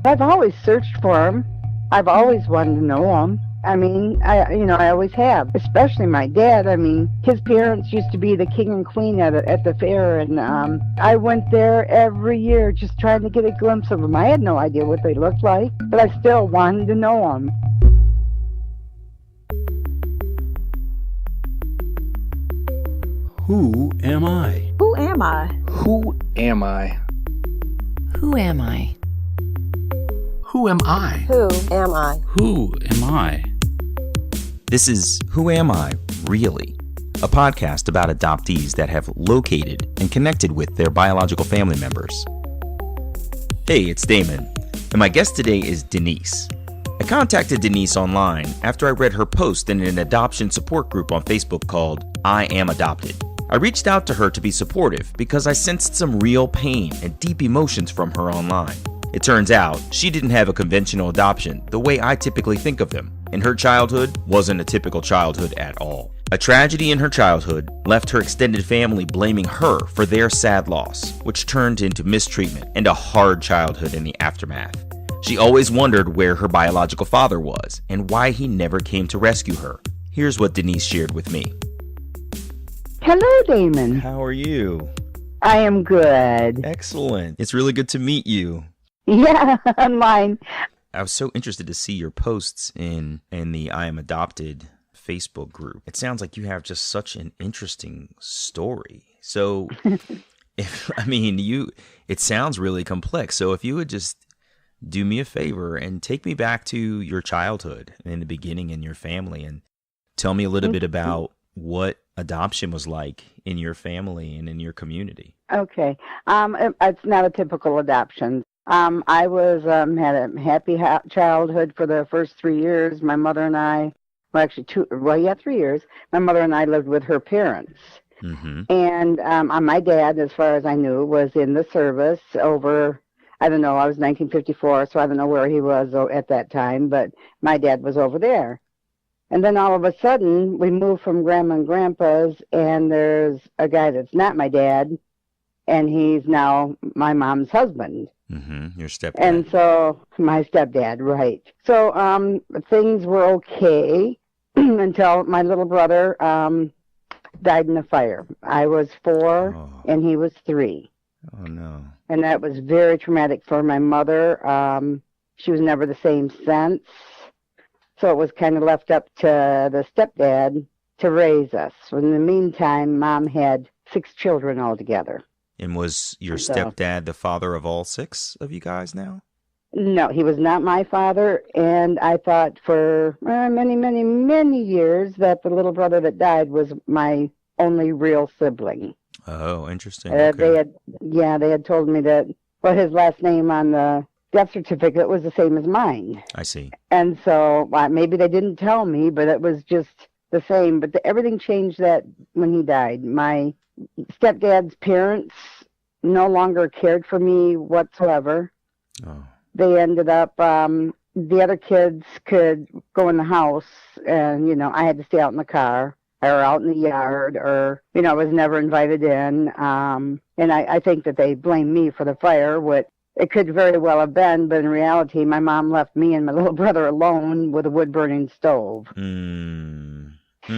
I've always searched for him. I've always wanted to know him. I mean, I always have, especially my dad. I mean, his parents used to be the king and queen at the fair, and I went there every year just trying to get a glimpse of them. I had no idea what they looked like, but I still wanted to know them. Who am I? Who am I? Who am I? Who am I? Who am I? Who am I? Who am I? This is Who Am I, Really? A podcast about adoptees that have located and connected with their biological family members. Hey, it's Damon, and my guest today is Denise. I contacted Denise online after I read her post in an adoption support group on Facebook called I Am Adopted. I reached out to her to be supportive because I sensed some real pain and deep emotions from her online. It turns out she didn't have a conventional adoption the way I typically think of them, and her childhood wasn't a typical childhood at all. A tragedy in her childhood left her extended family blaming her for their sad loss, which turned into mistreatment and a hard childhood in the aftermath. She always wondered where her biological father was and why he never came to rescue her. Here's what Denise shared with me. Hello, Damon. How are you? I am good. Excellent. It's really good to meet you. Yeah, online. I was so interested to see your posts in the I Am Adopted Facebook group. It sounds like you have just such an interesting story. So, it sounds really complex. So if you would just do me a favor and take me back to your childhood in the beginning in your family and tell me a little bit about what adoption was like in your family and in your community. Okay. It's not a typical adoption. I was had a happy childhood for the first 3 years. My mother and I, 3 years. My mother and I lived with her parents. Mm-hmm. And my dad, as far as I knew, was in the service over, I don't know, I was 1954, so I don't know where he was at that time, but my dad was over there. And then all of a sudden, we moved from Grandma and Grandpa's, and there's a guy that's not my dad, and he's now my mom's husband. Mm-hmm. Your stepdad. And so, my stepdad, right. So, things were okay until my little brother died in a fire. I was 4, and he was 3. Oh, no. And that was very traumatic for my mother. She was never the same since. So it was kind of left up to the stepdad to raise us. In the meantime, Mom had 6 children altogether. And was your stepdad the father of all 6 of you guys now? No, he was not my father. And I thought for many, many, many years that the little brother that died was my only real sibling. Oh, interesting. Okay. They had told me that, his last name on the death certificate was the same as mine. I see. And so maybe they didn't tell me, but it was just the same. But everything changed that when he died. My stepdad's parents no longer cared for me whatsoever. Oh. They ended up, the other kids could go in the house and, I had to stay out in the car or out in the yard or, I was never invited in. And I think that they blamed me for the fire, what it could very well have been, but in reality, my mom left me and my little brother alone with a wood-burning stove.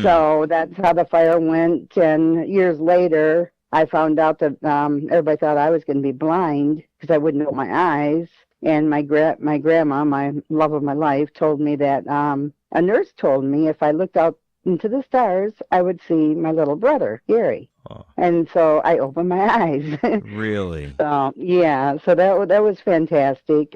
So that's how the fire went. And years later, I found out that everybody thought I was going to be blind because I wouldn't open my eyes. And my grandma, my love of my life, told me that a nurse told me if I looked out into the stars, I would see my little brother, Gary. Oh. And so I opened my eyes. Really? So that was fantastic.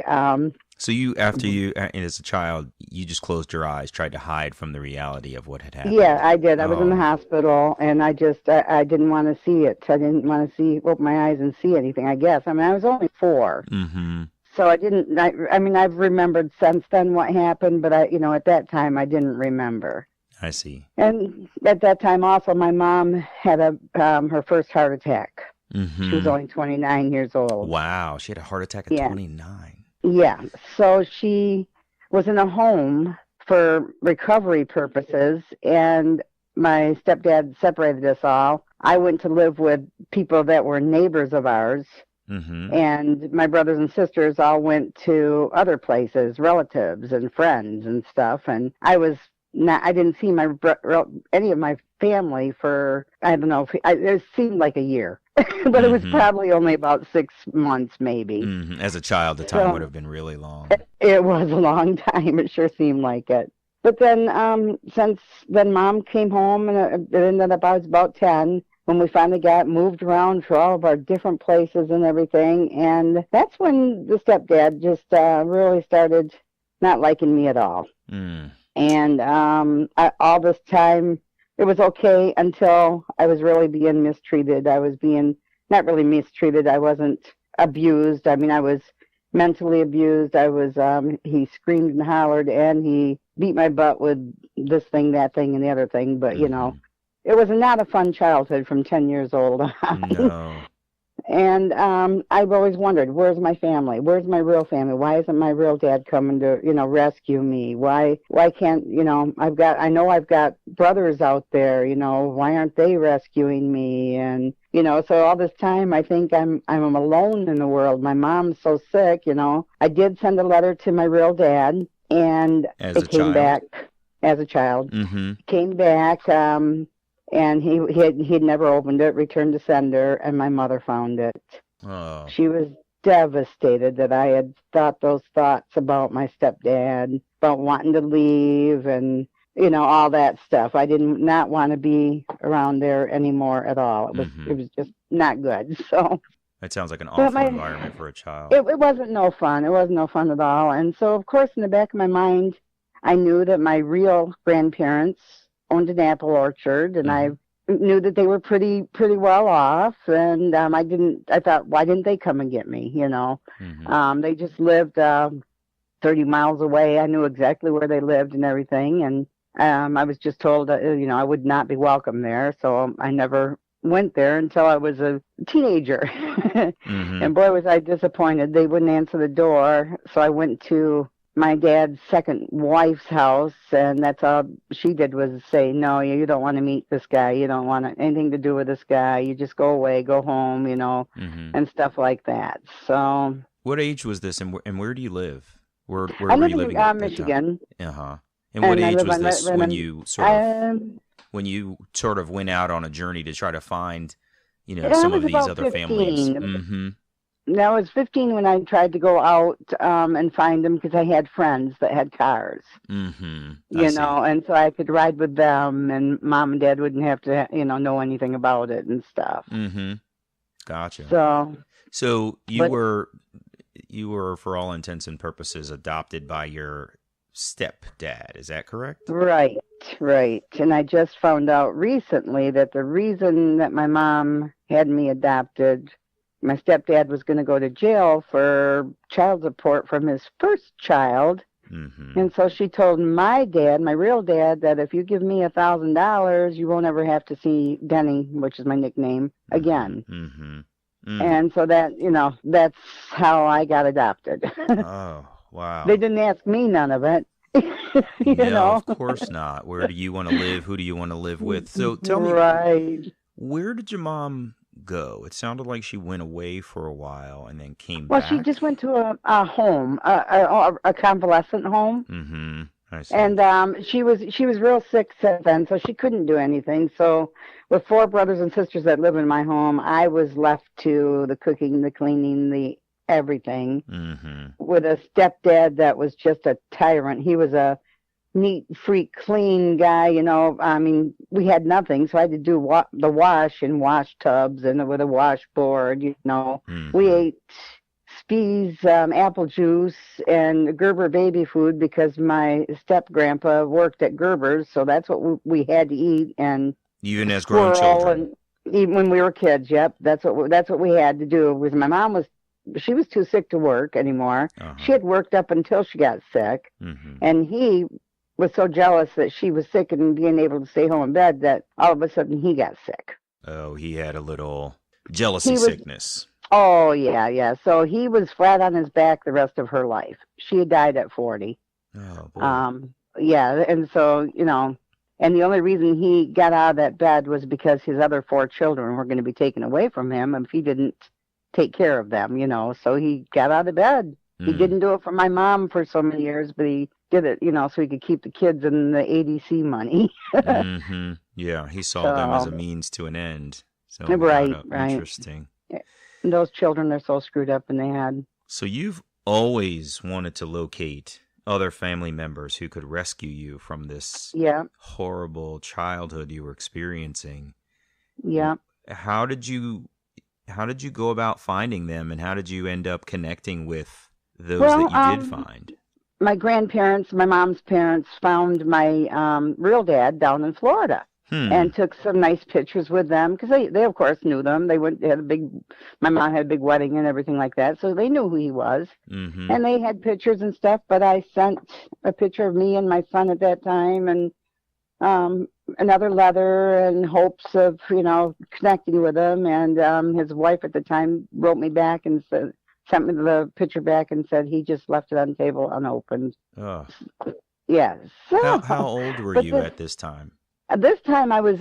So you, as a child, you just closed your eyes, tried to hide from the reality of what had happened. Yeah, I did. I was in the hospital, and I didn't want to see it. I didn't want to open my eyes and see anything, I guess. I mean, I was only 4. Mm-hmm. So I didn't, I've remembered since then what happened, but at that time I didn't remember. I see. And at that time also, my mom had her first heart attack. Mm-hmm. She was only 29 years old. Wow, she had a heart attack at 29. Yeah, so she was in a home for recovery purposes, and my stepdad separated us all. I went to live with people that were neighbors of ours, Mm-hmm. And my brothers and sisters all went to other places, relatives and friends and stuff. And I didn't see any of my family for, I don't know, it seemed like a year. But it was probably only about 6 months, maybe. Mm-hmm. As a child, the time would have been really long. It was a long time. It sure seemed like it. But then, since then, Mom came home, and it ended up I was about 10 when we finally got moved around for all of our different places and everything. And that's when the stepdad just really started not liking me at all. Mm. And all this time, it was okay until I was really being mistreated. I was being not really mistreated. I wasn't abused. I mean, I was mentally abused. He screamed and hollered, and he beat my butt with this thing, that thing, and the other thing. But, you know, it was not a fun childhood from 10 years old on. No. And I've always wondered, where's my family? Where's my real family? Why isn't my real dad coming to, rescue me? Why can't, I know I've got brothers out there, why aren't they rescuing me? And, so all this time I think I'm alone in the world. My mom's so sick, I did send a letter to my real dad, and it came back as a child. Mm-hmm. Came back, and he'd never opened it, returned to sender, and my mother found it. Oh. She was devastated that I had thought those thoughts about my stepdad, about wanting to leave and, all that stuff. I did not want to be around there anymore at all. It was just not good. So that sounds like an awful environment for a child. It wasn't no fun. It wasn't no fun at all. And so, of course, in the back of my mind, I knew that my real grandparents owned an apple orchard, and I knew that they were pretty well off. And I thought, why didn't they come and get me? They just lived 30 miles away. I knew exactly where they lived and everything. And I was just told, I would not be welcome there. So I never went there until I was a teenager. And boy, was I disappointed. They wouldn't answer the door. So I went to my dad's second wife's house, and that's all she did was say, no, you don't want to meet this guy. You don't want anything to do with this guy. You just go away, go home, and stuff like that. So, what age was this, and where do you live? Where I were live you living in Michigan. Uh-huh. And what age was this when you sort of went out on a journey to try to find, some of these other 15. families? Mm-hmm. I was 15 when I tried to go out and find them because I had friends that had cars. Mm-hmm. And so I could ride with them, and Mom and Dad wouldn't have to, know anything about it and stuff. Mm-hmm. Gotcha. So you were, for all intents and purposes, adopted by your stepdad. Is that correct? Right. And I just found out recently that the reason that my mom had me adopted, my stepdad was going to go to jail for child support from his first child. Mm-hmm. And so she told my dad, my real dad, that if you give me $1,000, you won't ever have to see Denny, which is my nickname, again. Mm-hmm. And so that, that's how I got adopted. Oh, wow. They didn't ask me none of it. No, of course not. Where do you want to live? Who do you want to live with? So tell me, where did your mom go? It sounded like she went away for a while and then came back. Well, she just went to a home, a convalescent home. Mm-hmm. I see. And she was real sick since then, so she couldn't do anything. So with 4 brothers and sisters that live in my home, I was left to the cooking, the cleaning, the everything, with a stepdad that was just a tyrant. He was a neat, freak, clean guy, I mean, we had nothing, so I had to do the wash in wash tubs and with a washboard, We ate Spees, apple juice, and Gerber baby food because my step-grandpa worked at Gerber's, so that's what we had to eat. And even as grown children? And even when we were kids, yep, that's what we had to do. Was my mom she was too sick to work anymore. She had worked up until she got sick, and he was so jealous that she was sick and being able to stay home in bed that all of a sudden he got sick. Oh, he had a little jealousy sickness. Oh, yeah. So he was flat on his back the rest of her life. She had died at 40. Oh, boy. Yeah, and so, and the only reason he got out of that bed was because his other 4 children were going to be taken away from him if he didn't take care of them, you know. So he got out of bed. He didn't do it for my mom for so many years, but he did it, you know, so he could keep the kids and the ADC money. Yeah, he saw them as a means to an end. So right. Interesting. And those children are so screwed up in the head. So you've always wanted to locate other family members who could rescue you from this horrible childhood you were experiencing. Yeah. How did you go about finding them, and how did you end up connecting with those that you did find? My grandparents, my mom's parents, found my real dad down in Florida. And took some nice pictures with them because they of course knew them. My mom had a big wedding and everything like that, so they knew who he was. And they had pictures and stuff. But I sent a picture of me and my son at that time, and another letter in hopes of connecting with him. And his wife at the time wrote me back and sent me the picture back and said he just left it on the table unopened. Oh. Yes. Yeah, how old were you at this time? At this time, I was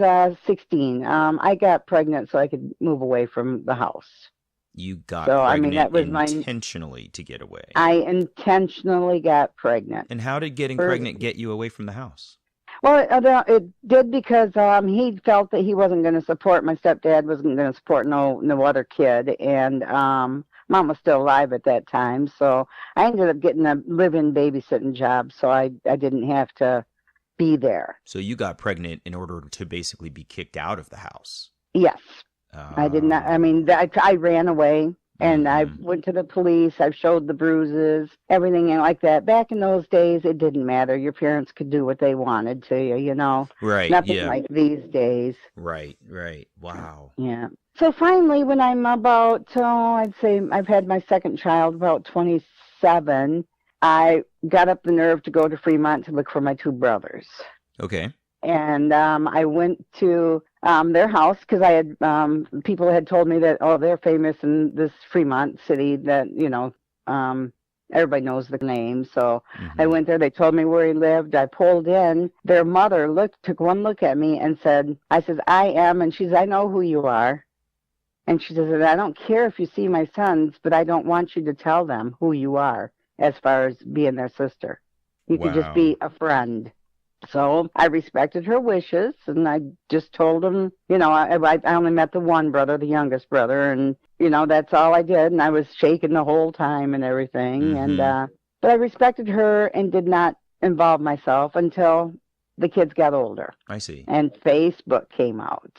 16. I got pregnant so I could move away from the house. You got pregnant that was intentionally to get away. I intentionally got pregnant. And how did getting pregnant get you away from the house? Well, it did because he felt that he wasn't going to support, my stepdad wasn't going to support no other kid. And Mom was still alive at that time. So I ended up getting a live-in babysitting job, so I didn't have to be there. So you got pregnant in order to basically be kicked out of the house? Yes. I did not. I mean, I ran away, and I went to the police. I showed the bruises, everything like that. Back in those days, it didn't matter. Your parents could do what they wanted to you, you know. Right. Nothing like these days. Right. Wow. Yeah. So finally, when I'm about, I'd say I've had my second child, about 27, I got up the nerve to go to Fremont to look for my two brothers. Okay. And I went to their house because I had people had told me that, they're famous in this Fremont city that, everybody knows the name. So I went there. They told me where he lived. I pulled in. Their mother took one look at me and said, I said, I am. And she said, I know who you are. And she said, I don't care if you see my sons, but I don't want you to tell them who you are as far as being their sister. You could just be a friend. So I respected her wishes, and I just told them, I only met the one brother, the youngest brother, and, that's all I did. And I was shaking the whole time and everything. And but I respected her and did not involve myself until the kids got older. I see. And Facebook came out.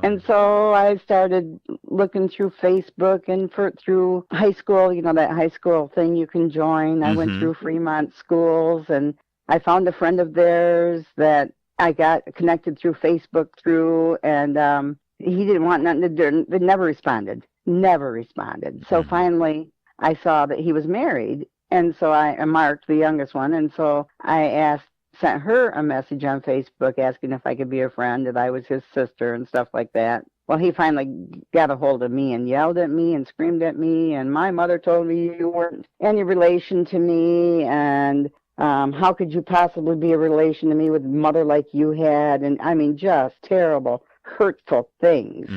And so I started looking through Facebook and through high school, that high school thing you can join. I went through Fremont schools, and I found a friend of theirs that I got connected through Facebook through, and he didn't want nothing to do. They never responded. So finally I saw that he was married, and so I marked the youngest one, and so I sent her a message on Facebook asking if I could be a friend, that I was his sister and stuff like that. Well, he finally got a hold of me and yelled at me and screamed at me, and my mother told me you weren't any relation to me, and how could you possibly be a relation to me with a mother like you had? And I mean, just terrible, hurtful things,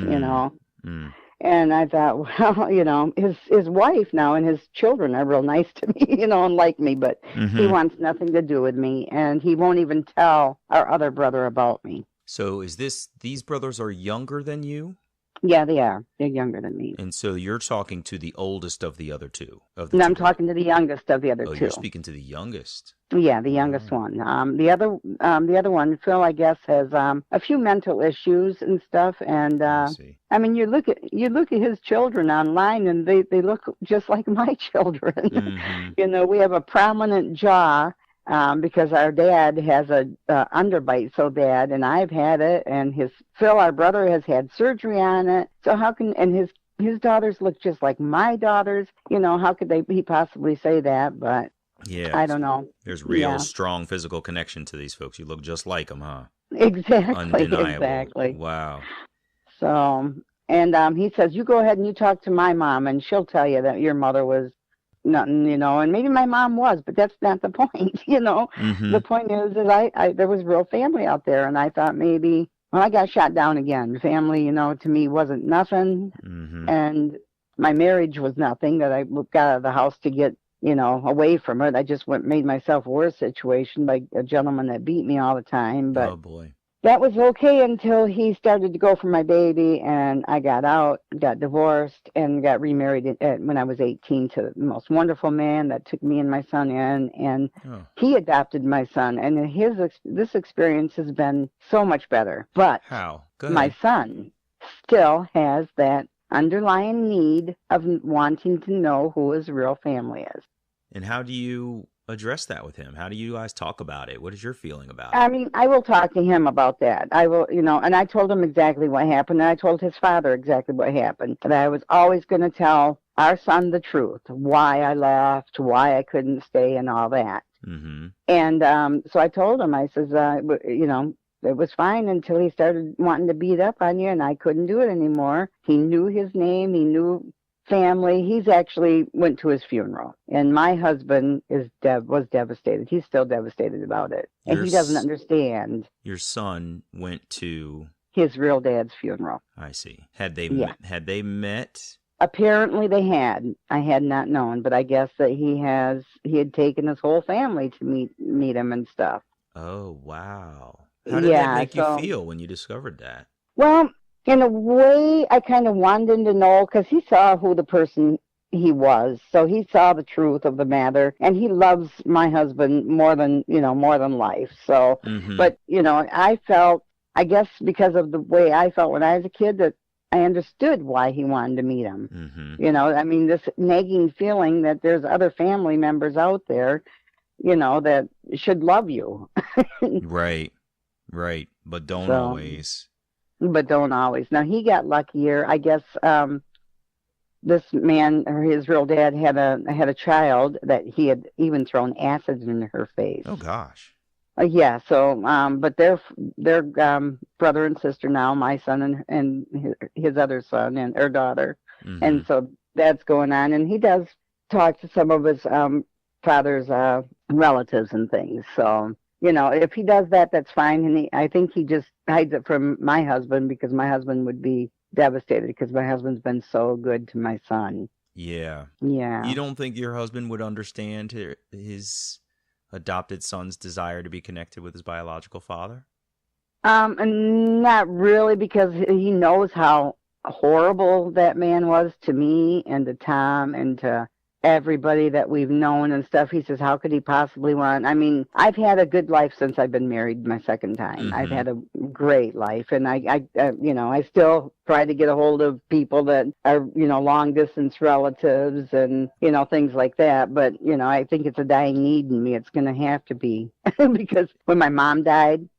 And I thought, well, his wife now and his children are real nice to me, and like me, but he wants nothing to do with me, and he won't even tell our other brother about me. So these brothers are younger than you? Yeah, they are. They're younger than me. And so you're talking to the oldest of the other two? No, I'm talking to the youngest of the other two. Oh, you're speaking to the youngest. Yeah, the youngest one. The other one, Phil, I guess, has a few mental issues and stuff. And I mean, you look at his children online, and they look just like my children. We have a prominent jaw. Because our dad has a underbite so bad, and I've had it, and Phil, our brother, has had surgery on it. So and his daughters look just like my daughters. How could he possibly say that? But yeah, I don't know. There's real strong physical connection to these folks. You look just like them, huh? Exactly. Undeniable. Exactly. Wow. So, and he says, you go ahead and you talk to my mom, and she'll tell you that your mother was nothing, and maybe my mom was, but that's not the point, The point is that I there was real family out there, and I thought maybe, I got shot down again. Family, to me wasn't nothing, and my marriage was nothing, that I got out of the house to get, away from it. I just made myself a worse situation by a gentleman that beat me all the time. But Oh, boy. that was okay until he started to go for my baby, and I got out, got divorced, and got remarried when I was 18 to the most wonderful man that took me and my son in, and he adopted my son. And this experience has been so much better. But How? Go ahead. my son still has that underlying need of wanting to know who his real family is. And how do you address that with him? How do you guys talk about it? What is your feeling about it? I mean, I will talk to him about that. I will, and I told him exactly what happened. And I told his father exactly what happened. That I was always going to tell our son the truth, why I left, why I couldn't stay, and all that. Mm-hmm. And so I told him, I says, it was fine until he started wanting to beat up on you, and I couldn't do it anymore. He knew his name. He knew family. He's actually went to his funeral, and my husband was devastated. He's still devastated about it, and he doesn't understand. Your son went to his real dad's funeral. I see. Had they met? Apparently they had. I had not known, but I guess that he had taken his whole family to meet him and stuff. Oh, wow. How did that make you feel when you discovered that? Well, in a way, I kind of wanted him to know, because he saw who the person he was. So he saw the truth of the matter, and he loves my husband more than life. So, but, I felt, I guess because of the way I felt when I was a kid, that I understood why he wanted to meet him. Mm-hmm. This nagging feeling that there's other family members out there, that should love you. Right. But don't always. But don't always. Now, he got luckier. I guess this man, or his real dad, had a child that he had even thrown acid in her face. Oh, gosh. Yeah. So, but they're brother and sister now, my son and his other son or daughter. Mm-hmm. And so that's going on. And he does talk to some of his father's relatives and things. So, if he does that, that's fine. And I think he just hides it from my husband, because my husband would be devastated, because my husband's been so good to my son. Yeah. Yeah. You don't think your husband would understand his adopted son's desire to be connected with his biological father? Not really, because he knows how horrible that man was to me and to Tom and to everybody that we've known and stuff. He says, how could he possibly want? I mean, I've had a good life since I've been married my second time. Mm-hmm. I've had a great life, and I still try to get a hold of people that are, long distance relatives and, things like that. But, I think it's a dying need in me. It's going to have to be because when my mom died,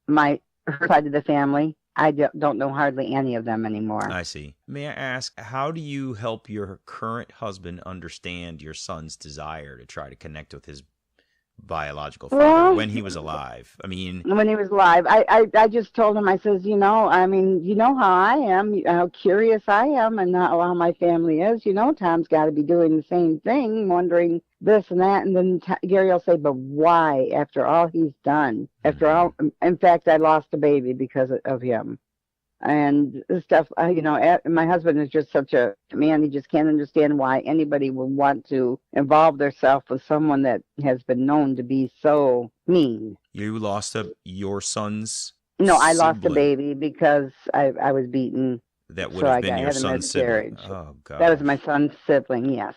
her side of the family, I don't know hardly any of them anymore. I see. May I ask, how do you help your current husband understand your son's desire to try to connect with his biological father when he was alive? I mean, when he was alive, I just told him, I says, how I am, how curious I am, and how my family is. Tom's got to be doing the same thing, wondering this and that. And then Gary will say, but why, after all he's done, after all, in fact, I lost a baby because of him. And stuff, my husband is just such a man. He just can't understand why anybody would want to involve themselves with someone that has been known to be so mean. You lost your son's No, I sibling. lost a baby because I was beaten. That would have been your son's sibling. Oh, God. That was my son's sibling, yes.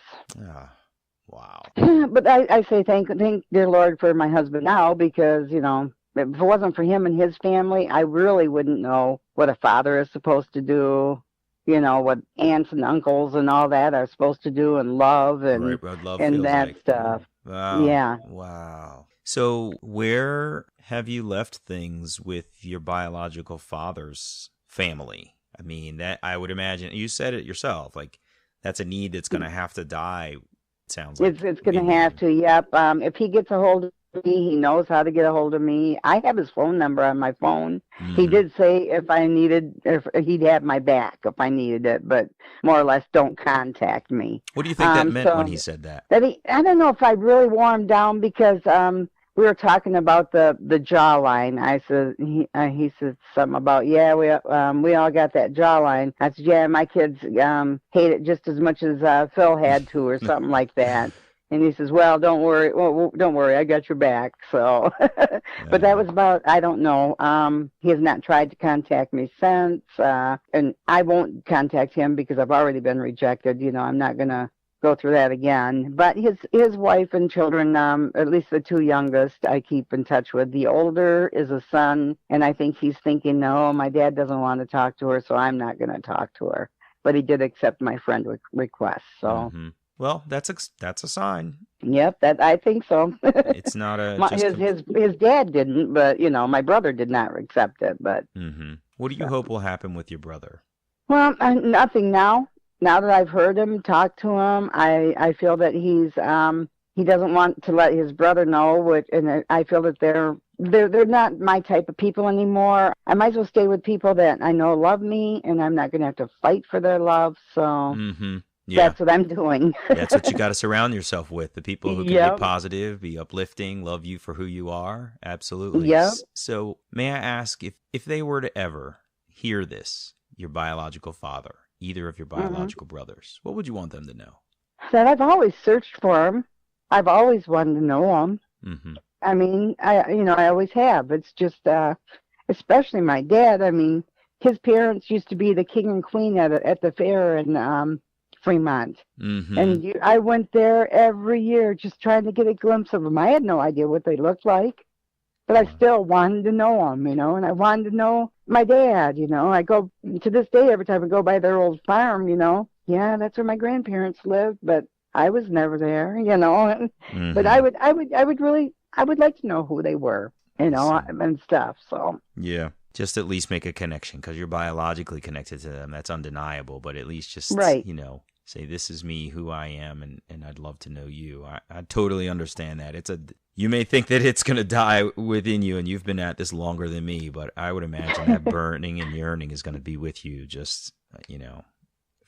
Wow. But I say thank dear Lord for my husband now, because, if it wasn't for him and his family, I really wouldn't know what a father is supposed to do, what aunts and uncles and all that are supposed to do, and love and right, love and that like. stuff. Wow. Yeah. Wow. So where have you left things with your biological father's family? I mean, that I would imagine, you said it yourself, like that's a need that's going to have to die. It sounds like it's going to have to. Yep. If he gets a hold of me, he knows how to get a hold of me. I have his phone number on my phone. He did say if he'd have my back if I needed it, but more or less don't contact me. What do you think that meant when he said that? I don't know if I really wore him down, because we were talking about the jawline. I said he said something about we all got that jawline. I said yeah, my kids hate it just as much as Phil had to, or something like that. And he says, well, don't worry. Well, don't worry. I got your back. So, but that was about, I don't know. He has not tried to contact me since. And I won't contact him because I've already been rejected. You know, I'm not going to go through that again. But his wife and children, at least the two youngest, I keep in touch with. The older is a son. And I think he's thinking, no, my dad doesn't want to talk to her, so I'm not going to talk to her. But he did accept my friend request. So. Mm-hmm. Well, that's a sign. Yep, that I think so. It's not his dad didn't, but you know, my brother did not accept it. But what do you hope will happen with your brother? Well, nothing now. Now that I've heard him, talk to him, I feel that he doesn't want to let his brother know. And I feel that they're not my type of people anymore. I might as well stay with people that I know love me, and I'm not going to have to fight for their love. So. Mm-hmm. Yeah. That's what I'm doing. That's what you got to surround yourself with. The people who can be positive, be uplifting, love you for who you are. Absolutely. Yep. So may I ask if they were to ever hear this, your biological father, either of your biological brothers, what would you want them to know? That I've always searched for him. I've always wanted to know him. Mm-hmm. I mean, I always have. It's just, especially my dad. I mean, his parents used to be the king and queen at the fair in Fremont. Mm-hmm. And I went there every year just trying to get a glimpse of them. I had no idea what they looked like, but I still wanted to know them, and I wanted to know my dad, I go to this day, every time I go by their old farm, yeah, that's where my grandparents lived, but I was never there, Mm-hmm. But I would like to know who they were, and stuff. So yeah. Just at least make a connection, because you're biologically connected to them. That's undeniable. But at least just, say, this is me, who I am, and I'd love to know you. I totally understand that. You may think that it's going to die within you, and you've been at this longer than me, but I would imagine that burning and yearning is going to be with you just,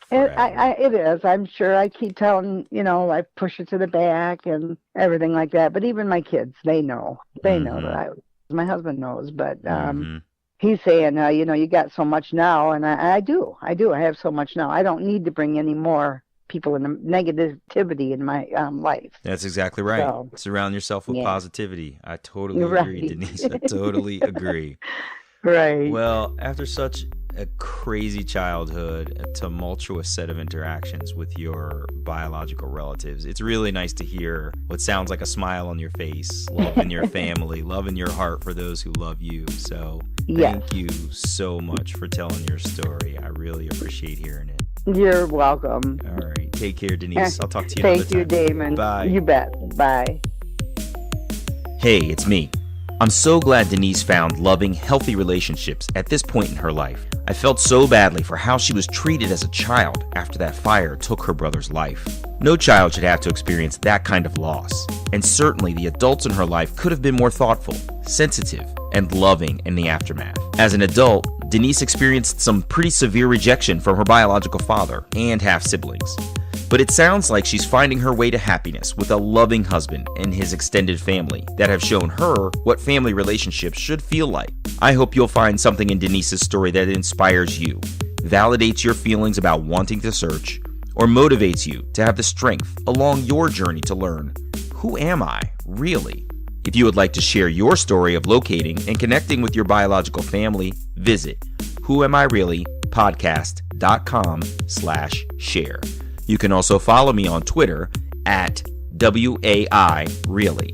forever. It is. I'm sure. I keep telling, I push it to the back and everything like that. But even my kids, they know. They know that my husband knows, but he's saying, you got so much now, and I do. I have so much now. I don't need to bring any more people in the negativity in my life. That's exactly right. So, surround yourself with positivity. I totally agree, Denise. I totally agree. Right. Well, after such a crazy childhood, a tumultuous set of interactions with your biological relatives, it's really nice to hear what sounds like a smile on your face, love in your family, love in your heart for those who love you. So thank you so much for telling your story. I really appreciate hearing it. You're welcome. All right. Take care, Denise. I'll talk to you another time. Thank you, Damon. Bye. You bet. Bye. Hey, it's me. I'm so glad Denise found loving, healthy relationships at this point in her life. I felt so badly for how she was treated as a child after that fire took her brother's life. No child should have to experience that kind of loss, and certainly the adults in her life could have been more thoughtful, sensitive, and loving in the aftermath. As an adult, Denise experienced some pretty severe rejection from her biological father and half-siblings. But it sounds like she's finding her way to happiness with a loving husband and his extended family that have shown her what family relationships should feel like. I hope you'll find something in Denise's story that inspires you, validates your feelings about wanting to search, or motivates you to have the strength along your journey to learn, who am I, really? If you would like to share your story of locating and connecting with your biological family, visit whoamireallypodcast.com/share. You can also follow me on Twitter at WAIReally.